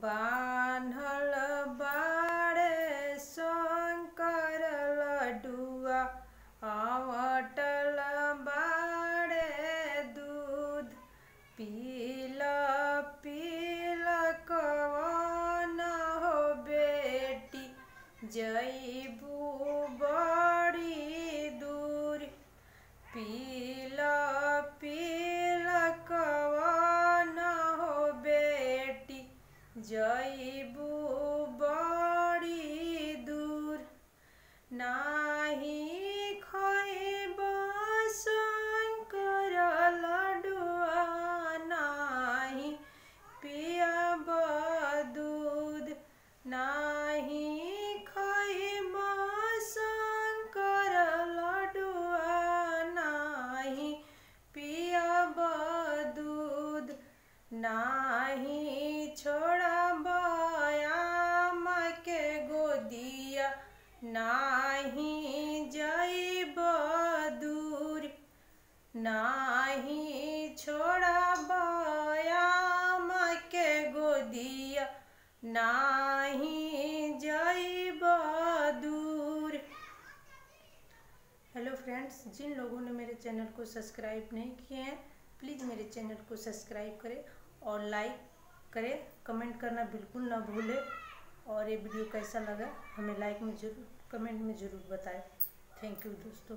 बान्हल बाड़े शंकर लड्डुआ, आवटल बाड़े दूध। पीला पीला कवन हो बेटी, जइबू बड़ी दूर। पीला पीला कवन हो बेटी, जइबू बड़ी दूर। नाही खइब शंकर लड्डुआ, नाही पियब दूध। नाही खइब शंकर लड्डुआ, नाही पियब दूध। नाही छोड़ब आम के गोदिया, नाही जइब दूर। नाही छोड़ब आम के गोदिया, नाही जइब दूर। हेलो फ्रेंड्स, जिन लोगों ने मेरे चैनल को सब्सक्राइब नहीं किए हैं प्लीज़ मेरे चैनल को सब्सक्राइब करें और लाइक करें। कमेंट करना बिल्कुल ना भूलें और ये वीडियो कैसा लगा हमें कमेंट में ज़रूर बताएं। थैंक यू दोस्तों।